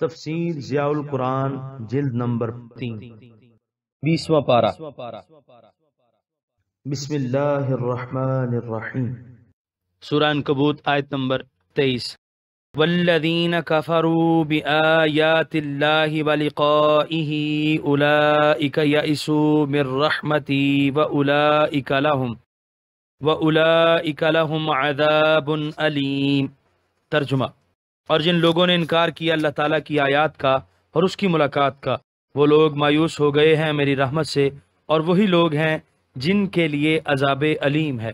تفسیر ضیاء القرآن جلد نمبر 3 20واں پارہ۔ بسم اللہ الرحمن الرحیم۔ سورہ عنکبوت آیت نمبر 23۔ والذین کفروا بآیات اللہ ولقائہ اولئک یئسوا من رحمتی واولئک لہم عذاب علیم۔ ترجمہ۔ اور جن لوگوں نے انکار کیا اللہ تعالیٰ کی آیات کا اور اس کی ملاقات کا، وہ لوگ مایوس ہو گئے ہیں میری رحمت سے، اور وہی لوگ ہیں جن کے لیے عذاب علیم ہے۔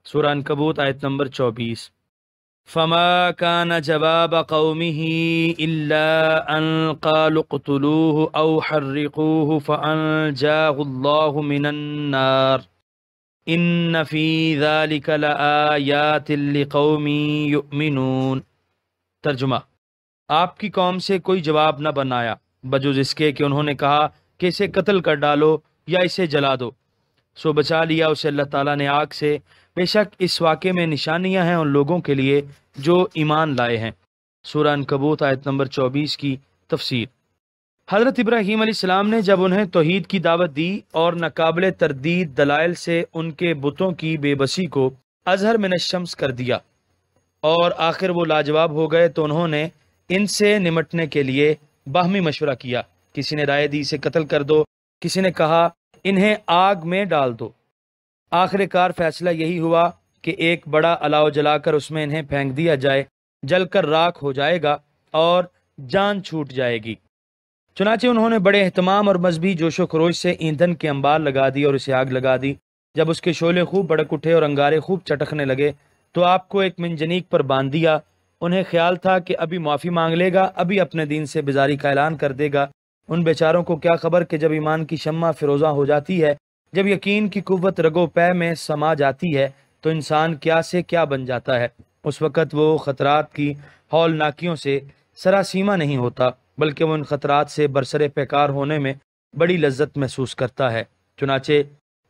سورہ عنکبوت آیت نمبر 24۔ فما كان جواب قومه الا ان قالوا اقتلوه او حرقوه فانجاه الله من النار ان في ذلك لآيات لقوم يؤمنون۔ ترجمہ۔ آپ کی قوم سے کوئی جواب نہ بنایا بجز اس کے کہ انہوں نے کہا کہ اسے قتل کر ڈالو یا اسے جلا دو، سو بچا لیا اسے اللہ تعالیٰ نے آگ سے۔ بے شک اس واقعے میں نشانیاں ہیں ان لوگوں کے لیے جو ایمان لائے ہیں۔ سورہ عنکبوت آیت نمبر 24 کی تفسیر۔ حضرت ابراہیم علیہ السلام نے جب انہیں توحید کی دعوت دی اور ناقابل تردید دلائل سے ان کے بتوں کی بے بسی کو اظہر من الشمس کر دیا اور آخر وہ لاجواب ہو گئے، تو انہوں نے ان سے نمٹنے کے لیے باہمی مشورہ کیا۔ کسی نے رائے دی اسے قتل کر دو، کسی نے کہا انہیں آگ میں ڈال دو۔ آخر کار فیصلہ یہی ہوا کہ ایک بڑا الاؤ جلا کر اس میں انہیں پھینک دیا جائے، جل کر راکھ ہو جائے گا اور جان چھوٹ جائے گی۔ چنانچہ انہوں نے بڑے اہتمام اور مذہبی جوش و خروش سے ایندھن کے انبار لگا دی اور اسے آگ لگا دی۔ جب اس کے شعلے خوب بھڑک اٹھے اور انگارے خوب چٹکنے لگے تو آپ کو ایک منجنیق پر باندھ دیا۔ انہیں خیال تھا کہ ابھی معافی مانگ لے گا، ابھی اپنے دین سے بیزاری کا اعلان کر دے گا۔ ان بیچاروں کو کیا خبر کہ جب ایمان کی شمع فروزاں ہو جاتی ہے، جب یقین کی قوت رگو پے میں سما جاتی ہے، تو انسان کیا سے کیا بن جاتا ہے۔ اس وقت وہ خطرات کی ہولناکیوں سے سراسیمہ نہیں ہوتا، بلکہ وہ ان خطرات سے برسر پیکار ہونے میں بڑی لذت محسوس کرتا ہے۔ چنانچہ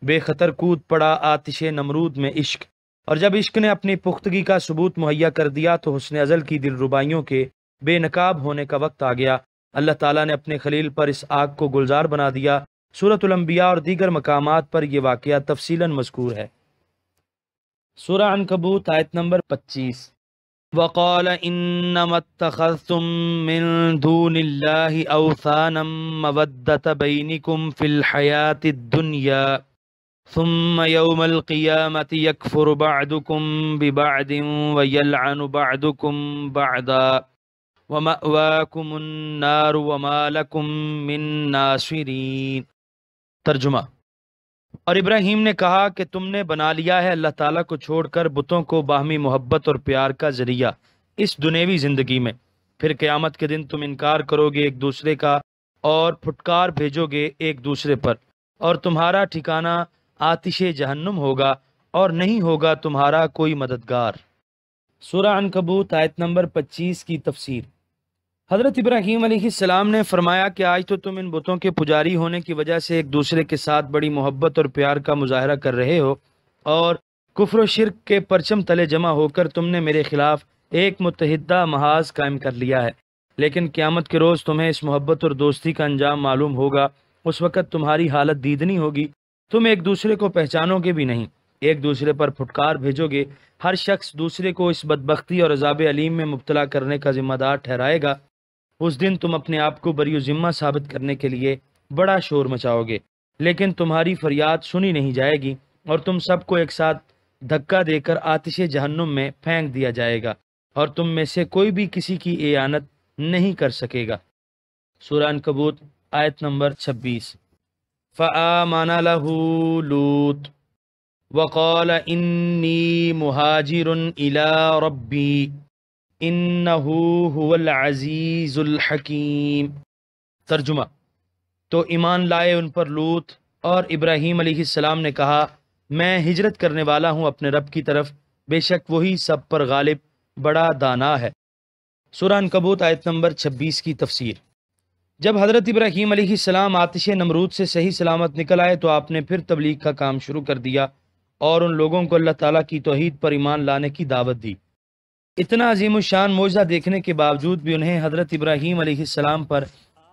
بے خطر کود پڑا آتش نمرود میں عشق، اور جب عشق نے اپنی پختگی کا ثبوت مہیا کر دیا تو حسن ازل کی دلربائیوں کے بے نقاب ہونے کا وقت آ گیا۔ اللہ تعالیٰ نے اپنے خلیل پر اس آگ کو گلزار بنا دیا۔ سورۃ الانبیاء اور دیگر مقامات پر یہ واقعہ تفصیلاً مذکور ہے۔ سورہ عنکبوت آیت نمبر 25۔ وقال انما اتخذتم من دون اللہ اوثانا مودۃ بینکم فی الحیاۃ الدنیا ثم یوم القیامۃ یکفر بعضکم ببعض ویلعن بعضکم بعضا ومأواکم النار وما لکم من ناصرین۔ ترجمہ۔ اور ابراہیم نے کہا کہ تم نے بنا لیا ہے اللہ تعالیٰ کو چھوڑ کر بتوں کو باہمی محبت اور پیار کا ذریعہ اس دنیوی زندگی میں، پھر قیامت کے دن تم انکار کرو گے ایک دوسرے کا اور پھٹکار بھیجو گے ایک دوسرے پر، اور تمہارا ٹھکانہ آتش جہنم ہوگا اور نہیں ہوگا تمہارا کوئی مددگار۔ سورہ عنکبوت آیت نمبر 25 کی تفسیر۔ حضرت ابراہیم علیہ السلام نے فرمایا کہ آج تو تم ان بتوں کے پجاری ہونے کی وجہ سے ایک دوسرے کے ساتھ بڑی محبت اور پیار کا مظاہرہ کر رہے ہو، اور کفر و شرک کے پرچم تلے جمع ہو کر تم نے میرے خلاف ایک متحدہ محاذ قائم کر لیا ہے، لیکن قیامت کے روز تمہیں اس محبت اور دوستی کا انجام معلوم ہوگا۔ اس وقت تمہاری حالت دیدنی ہوگی، تم ایک دوسرے کو پہچانو گے بھی نہیں، ایک دوسرے پر پھٹکار بھیجو گے، ہر شخص دوسرے کو اس بدبختی اور عذاب علیم میں مبتلا کرنے کا ذمہ دار ٹھہرائے گا۔ اس دن تم اپنے آپ کو بری و ذمہ ثابت کرنے کے لیے بڑا شور مچاؤ گے، لیکن تمہاری فریاد سنی نہیں جائے گی، اور تم سب کو ایک ساتھ دھکا دے کر آتش جہنم میں پھینک دیا جائے گا، اور تم میں سے کوئی بھی کسی کی اعانت نہیں کر سکے گا۔ سورہ عنکبوت آیت نمبر 26۔ فآمن له لوط وقال انی مہاجر الی ربی انہ هو العزیز الحکیم۔ ترجمہ۔ تو ایمان لائے ان پر لوط، اور ابراہیم علیہ السلام نے کہا میں ہجرت کرنے والا ہوں اپنے رب کی طرف، بے شک وہی سب پر غالب بڑا دانا ہے۔ سورہ عنکبوت آیت نمبر 26 کی تفسیر۔ جب حضرت ابراہیم علیہ السلام آتش نمرود سے صحیح سلامت نکل آئے تو آپ نے پھر تبلیغ کا کام شروع کر دیا اور ان لوگوں کو اللہ تعالیٰ کی توحید پر ایمان لانے کی دعوت دی۔ اتنا عظیم الشان معجزہ دیکھنے کے باوجود بھی انہیں حضرت ابراہیم علیہ السلام پر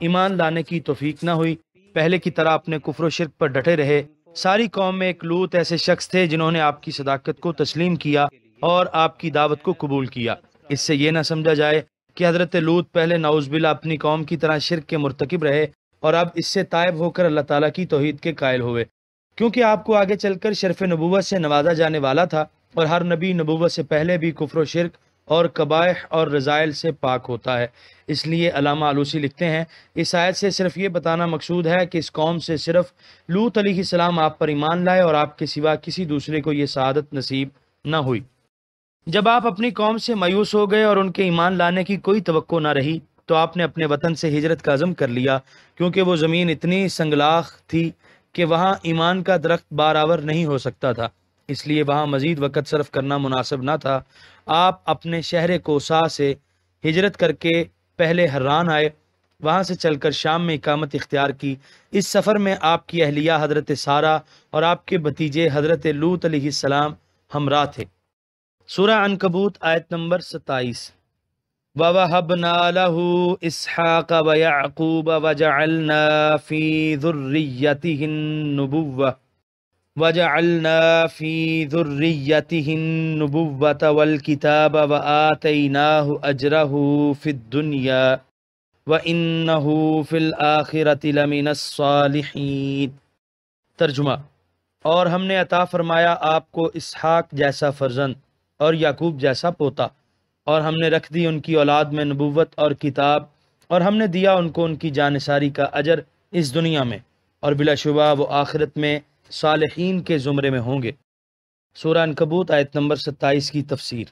ایمان لانے کی توفیق نہ ہوئی۔ پہلے کی طرح اپنے کفر و شرک پر ڈٹے رہے۔ ساری قوم میں ایک لوط ایسے شخص تھے جنہوں نے آپ کی صداقت کو تسلیم کیا اور آپ کی دعوت کو قبول کیا۔ اس سے یہ نہ سمجھا جائے کہ حضرت لوط پہلے نعوذ باللہ اپنی قوم کی طرح شرک کے مرتکب رہے اور اب اس سے تائب ہو کر اللہ تعالیٰ کی توحید کے قائل ہوئے، کیونکہ آپ کو آگے چل کر شرف نبوت سے نوازا جانے والا تھا، اور ہر نبی نبوت سے پہلے بھی کفر و شرک اور قبائح اور رذائل سے پاک ہوتا ہے۔ اس لیے علامہ آلوسی لکھتے ہیں، اس آیت سے صرف یہ بتانا مقصود ہے کہ اس قوم سے صرف لوط علیہ السلام آپ پر ایمان لائے اور آپ کے سوا کسی دوسرے کو یہ سعادت نصیب نہ ہوئی۔ جب آپ اپنی قوم سے مایوس ہو گئے اور ان کے ایمان لانے کی کوئی توقع نہ رہی تو آپ نے اپنے وطن سے ہجرت کا عزم کر لیا، کیونکہ وہ زمین اتنی سنگلاخ تھی کہ وہاں ایمان کا درخت بارآور نہیں ہو سکتا تھا، اس لیے وہاں مزید وقت صرف کرنا مناسب نہ تھا۔ آپ اپنے شہر کوسا سے ہجرت کر کے پہلے حران آئے، وہاں سے چل کر شام میں اقامت اختیار کی۔ اس سفر میں آپ کی اہلیہ حضرت سارہ اور آپ کے بھتیجے حضرت لوط علیہ السلام ہمراہ تھے۔ سورہ عنکبوت آیت نمبر 27۔ وَوَهَبْنَا لَهُ إِسْحَاقَ وَيَعْقُوبَ وَجَعَلْنَا فِي ذُرِّيَّتِهِ النُّبُوَّةَ وَالْكِتَابَ وَآتَيْنَاهُ أَجْرَهُ فِي الدُّنْيَا وَإِنَّهُ فِي الْآخِرَةِ لَمِنَ الصَّالِحِينَ۔ ترجمہ: اور ہم نے عطا فرمایا آپ کو اسحاق جیسا فرزند اور یعقوب جیسا پوتا، اور ہم نے رکھ دی ان کی اولاد میں نبوت اور کتاب، اور ہم نے دیا ان کو ان کی جانثاری کا اجر اس دنیا میں، اور بلا شبہ وہ آخرت میں صالحین کے زمرے میں ہوں گے۔ سورہ عنکبوت آیت نمبر 27 کی تفسیر۔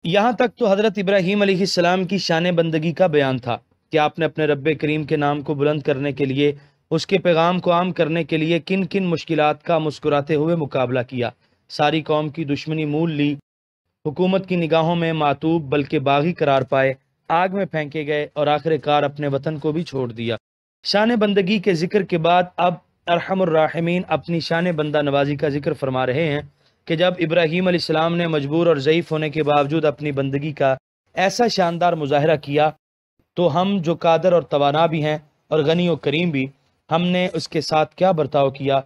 یہاں تک تو حضرت ابراہیم علیہ السلام کی شان بندگی کا بیان تھا کہ آپ نے اپنے رب کریم کے نام کو بلند کرنے کے لیے، اس کے پیغام کو عام کرنے کے لیے کن کن مشکلات کا مسکراتے ہوئے مقابلہ کیا، ساری قوم کی دشمنی مول لی، حکومت کی نگاہوں میں معتوب بلکہ باغی قرار پائے، آگ میں پھینکے گئے اور آخر کار اپنے وطن کو بھی چھوڑ دیا۔ شان بندگی کے ذکر کے بعد اب ارحم الراحمین اپنی شان بندہ نوازی کا ذکر فرما رہے ہیں کہ جب ابراہیم علیہ السلام نے مجبور اور ضعیف ہونے کے باوجود اپنی بندگی کا ایسا شاندار مظاہرہ کیا تو ہم جو قادر اور توانا بھی ہیں اور غنی و کریم بھی، ہم نے اس کے ساتھ کیا برتاؤ کیا؟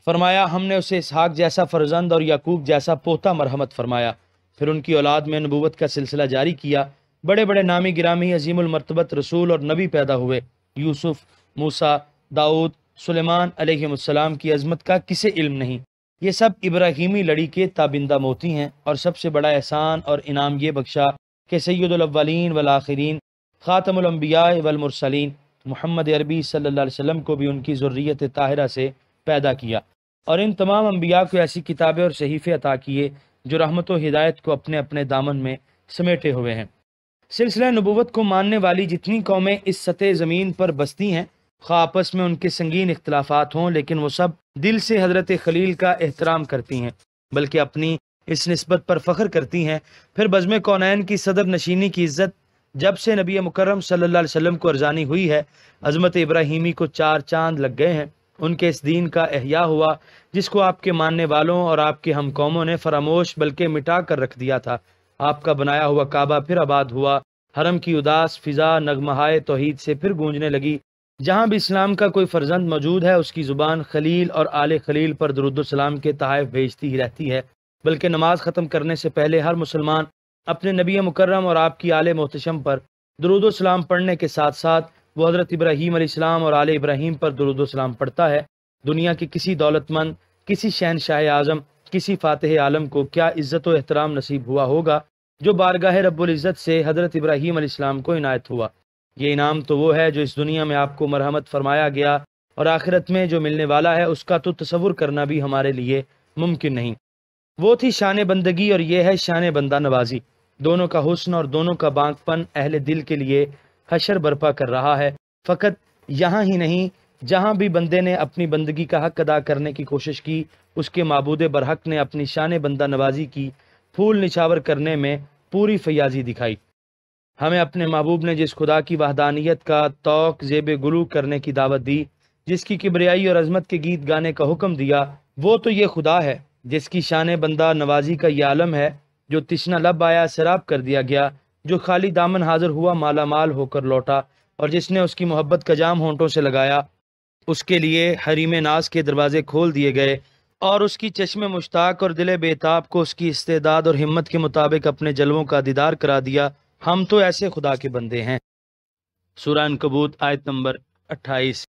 فرمایا ہم نے اسے اسحاق جیسا فرزند اور یعقوب جیسا پوتا مرحمت فرمایا، پھر ان کی اولاد میں نبوت کا سلسلہ جاری کیا، بڑے بڑے نامی گرامی عظیم المرتبت رسول اور نبی پیدا ہوئے، یوسف، موسیٰ، داؤد، سلیمان علیہ السلام کی عظمت کا کسے علم نہیں؟ یہ سب ابراہیمی لڑی کے تابندہ موتی ہیں، اور سب سے بڑا احسان اور انعام یہ بخشا کہ سید الاولین والآخرین، خاتم الانبیاء والمرسلین محمد عربی صلی اللہ علیہ وسلم کو بھی ان کی ذریت طاہرہ سے پیدا کیا، اور ان تمام انبیاء کو ایسی کتابیں اور صحیفے عطا کیے جو رحمت و ہدایت کو اپنے اپنے دامن میں سمیٹے ہوئے ہیں۔ سلسلہ نبوت کو ماننے والی جتنی قومیں اس سطح زمین پر بستی ہیں، خواہ آپس میں ان کے سنگین اختلافات ہوں، لیکن وہ سب دل سے حضرت خلیل کا احترام کرتی ہیں، بلکہ اپنی اس نسبت پر فخر کرتی ہیں۔ پھر بزم کونین کی صدر نشینی کی عزت جب سے نبی مکرم صلی اللہ علیہ وسلم کو ارزانی ہوئی ہے، عظمت ابراہیمی کو 4 چاند لگ گئے ہیں۔ ان کے اس دین کا احیاء ہوا جس کو آپ کے ماننے والوں اور آپ کے ہم قوموں نے فراموش بلکہ مٹا کر رکھ دیا تھا۔ آپ کا بنایا ہوا کعبہ پھر آباد ہوا، حرم کی اداس فضا نغمہائے توحید سے پھر گونجنے لگی۔ جہاں بھی اسلام کا کوئی فرزند موجود ہے، اس کی زبان خلیل اور آل خلیل پر درود و سلام کے تحائف بھیجتی ہی رہتی ہے، بلکہ نماز ختم کرنے سے پہلے ہر مسلمان اپنے نبی مکرم اور آپ کی آل محتشم پر درود و سلام پڑھنے کے ساتھ ساتھ وہ حضرت ابراہیم علیہ السلام اور آل ابراہیم پر درود و سلام پڑھتا ہے۔ دنیا کے کسی دولت مند، کسی شہنشاہ اعظم، کسی فاتح عالم کو کیا عزت و احترام نصیب ہوا ہوگا جو بارگاہ رب العزت سے حضرت ابراہیم علیہ السلام کو عنایت ہوا۔ یہ انعام تو وہ ہے جو اس دنیا میں آپ کو مرحمت فرمایا گیا، اور آخرت میں جو ملنے والا ہے اس کا تو تصور کرنا بھی ہمارے لیے ممکن نہیں۔ وہ تھی شان بندگی اور یہ ہے شان بندہ نوازی۔ دونوں کا حسن اور دونوں کا بانک پن اہل دل کے لیے حشر برپا کر رہا ہے۔ فقط یہاں ہی نہیں، جہاں بھی بندے نے اپنی بندگی کا حق ادا کرنے کی کوشش کی، اس کے معبود برحق نے اپنی شان بندہ نوازی کی پھول نچھاور کرنے میں پوری فیاضی دکھائی۔ ہمیں اپنے محبوب نے جس خدا کی وحدانیت کا توق زیب گلو کرنے کی دعوت دی، جس کی کبریائی اور عظمت کے گیت گانے کا حکم دیا، وہ تو یہ خدا ہے جس کی شان بندہ نوازی کا یہ عالم ہے جو تشنہ لب آیا سیراب کر دیا گیا، جو خالی دامن حاضر ہوا مالا مال ہو کر لوٹا، اور جس نے اس کی محبت کا جام ہونٹوں سے لگایا، اس کے لیے حریم ناز کے دروازے کھول دیے گئے، اور اس کی چشم مشتاق اور دل بےتاب کو اس کی استعداد اور ہمت کے مطابق اپنے جلووں کا دیدار کرا دیا۔ ہم تو ایسے خدا کے بندے ہیں۔ سورہ عنکبوت آیت نمبر 28۔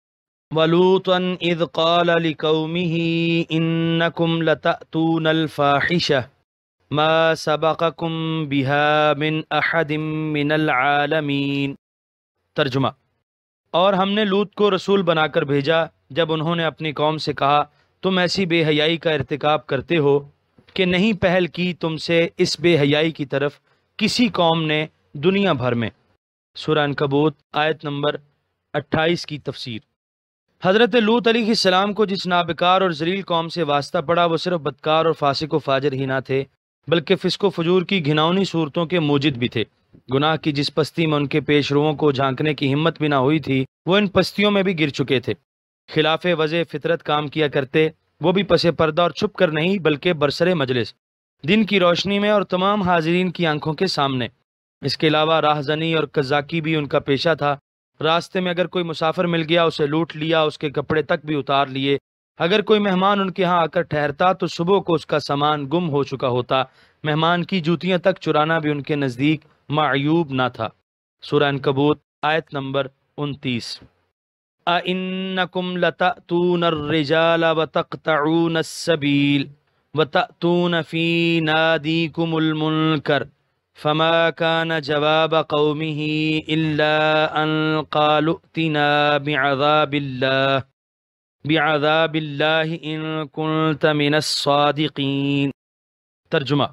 وَلُوطًا إِذْ قَالَ لِقَوْمِهِ إِنَّكُمْ لَتَأْتُونَ الْفَاحِشَةَ مَا سَبَقَكُمْ بِهَا مِنْ أَحَدٍ مِنَ الْعَالَمِينَ۔ ترجمہ: اور ہم نے لوط کو رسول بنا کر بھیجا جب انہوں نے اپنی قوم سے کہا، تم ایسی بے حیائی کا ارتکاب کرتے ہو کہ نہیں پہل کی تم سے اس بے حیائی کی طرف کسی قوم نے دنیا بھر میں۔ سورہ عنکبوت آیت نمبر 28 کی تفسیر۔ حضرت لوط علیہ السلام کو جس نابکار اور ذلیل قوم سے واسطہ پڑا، وہ صرف بدکار اور فاسق و فاجر ہی نہ تھے، بلکہ فسق و فجور کی گھناؤنی صورتوں کے موجد بھی تھے۔ گناہ کی جس پستی میں ان کے پیش روؤں کو جھانکنے کی ہمت بھی نہ ہوئی تھی، وہ ان پستیوں میں بھی گر چکے تھے۔ خلاف وضع فطرت کام کیا کرتے، وہ بھی پس پردہ اور چھپ کر نہیں، بلکہ برسر مجلس، دن کی روشنی میں اور تمام حاضرین کی آنکھوں کے سامنے۔ اس کے علاوہ راہزنی اور قزاقی بھی ان کا پیشہ تھا۔ راستے میں اگر کوئی مسافر مل گیا، اسے لوٹ لیا، اس کے کپڑے تک بھی اتار لیے۔ اگر کوئی مہمان ان کے ہاں آ کر ٹھہرتا تو صبح کو اس کا سامان گم ہو چکا ہوتا۔ مہمان کی جوتیاں تک چرانا بھی ان کے نزدیک معیوب نہ تھا۔ سورہ عنکبوت آیت نمبر 29۔ أَإِنَّكُمْ لَتَأْتُونَ الرِّجَالَ وَتَقْطَعُونَ السَّبِيلَ وَتَأْتُونَ فِي نَادِيكُمُ الْمُنكَرَ فَمَا كَانَ جَوَابَ قَوْمِهِ إِلَّا أَن قَالُوا ائْتِنَا بِعَذَابِ اللَّهِ إِن كُنتَ مِنَ الصَّادِقِينَ۔ ترجمہ: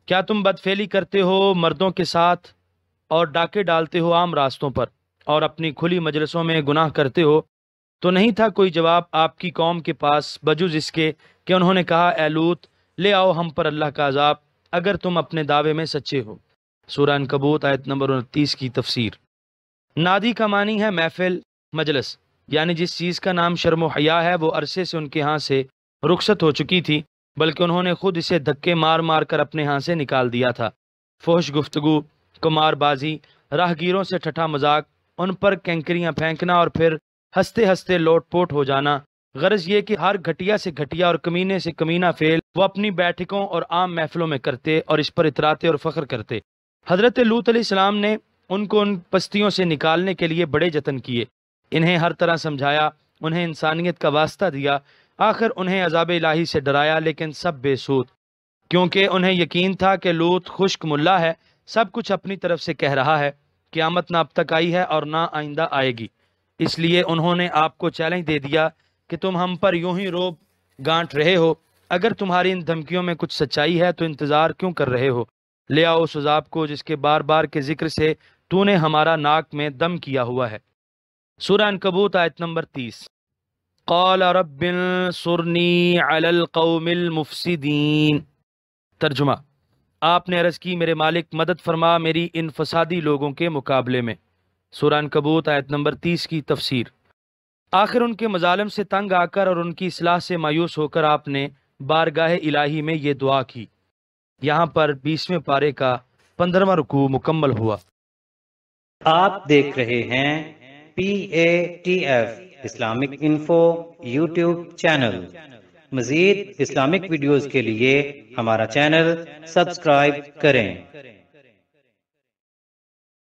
کیا تم بدفعلی کرتے ہو مردوں کے ساتھ اور ڈاکے ڈالتے ہو عام راستوں پر اور اپنی کھلی مجلسوں میں گناہ کرتے ہو؟ تو نہیں تھا کوئی جواب آپ کی قوم کے پاس بجز اس کے کہ انہوں نے کہا، اے لوط، لے آؤ ہم پر اللہ کا عذاب اگر تم اپنے دعوے میں سچے ہو۔ سورہ عنکبوت آیت نمبر 29 کی تفسیر۔ نادی کا معنی ہے محفل، مجلس، یعنی جس چیز کا نام شرم و حیا ہے وہ عرصے سے ان کے ہاں سے رخصت ہو چکی تھی، بلکہ انہوں نے خود اسے دھکے مار مار کر اپنے ہاں سے نکال دیا تھا۔ فحش گفتگو، قمار بازی، راہ گیروں سے ٹھٹھا مذاق، ان پر کینکریاں پھینکنا اور پھر ہنستے ہنستے لوٹ پوٹ ہو جانا۔ غرض یہ کہ ہر گھٹیا سے گھٹیا اور کمینے سے کمینہ فعل وہ اپنی بیٹھکوں اور عام محفلوں میں کرتے اور اس پر اتراتے اور فخر کرتے۔ حضرت لوط علیہ السلام نے ان کو ان پستیوں سے نکالنے کے لیے بڑے جتن کیے، انہیں ہر طرح سمجھایا، انہیں انسانیت کا واسطہ دیا، آخر انہیں عذاب الہی سے ڈرایا، لیکن سب بے سود، کیونکہ انہیں یقین تھا کہ لوط خشک ملا ہے، سب کچھ اپنی طرف سے کہہ رہا ہے، قیامت نہ اب تک آئی ہے اور نہ آئندہ آئے گی۔ اس لیے انہوں نے آپ کو چیلنج دے دیا کہ تم ہم پر یوں ہی روب گانٹ رہے ہو، اگر تمہاری ان دھمکیوں میں کچھ سچائی ہے تو انتظار کیوں کر رہے ہو؟ لے آؤ اس عذاب کو جس کے بار بار کے ذکر سے تو نے ہمارا ناک میں دم کیا ہوا ہے۔ سورہ عنکبوت آیت نمبر 30۔ قال رب انصرنی علی القوم المفسدین۔ ترجمہ: آپ نے عرض کی، میرے مالک مدد فرما میری ان فسادی لوگوں کے مقابلے میں۔ سورہ عنکبوت آیت نمبر 30 کی تفسیر۔ آخر ان کے مظالم سے تنگ آ کر اور ان کی اصلاح سے مایوس ہو کر آپ نے بارگاہ الہی میں یہ دعا کی۔ یہاں پر 20ویں پارے کا 15واں رکوع مکمل ہوا۔ آپ دیکھ رہے ہیں PATF Islamic info YouTube channel. مزید اسلامک ویڈیوز کے لیے ہمارا چینل سبسکرائب کریں۔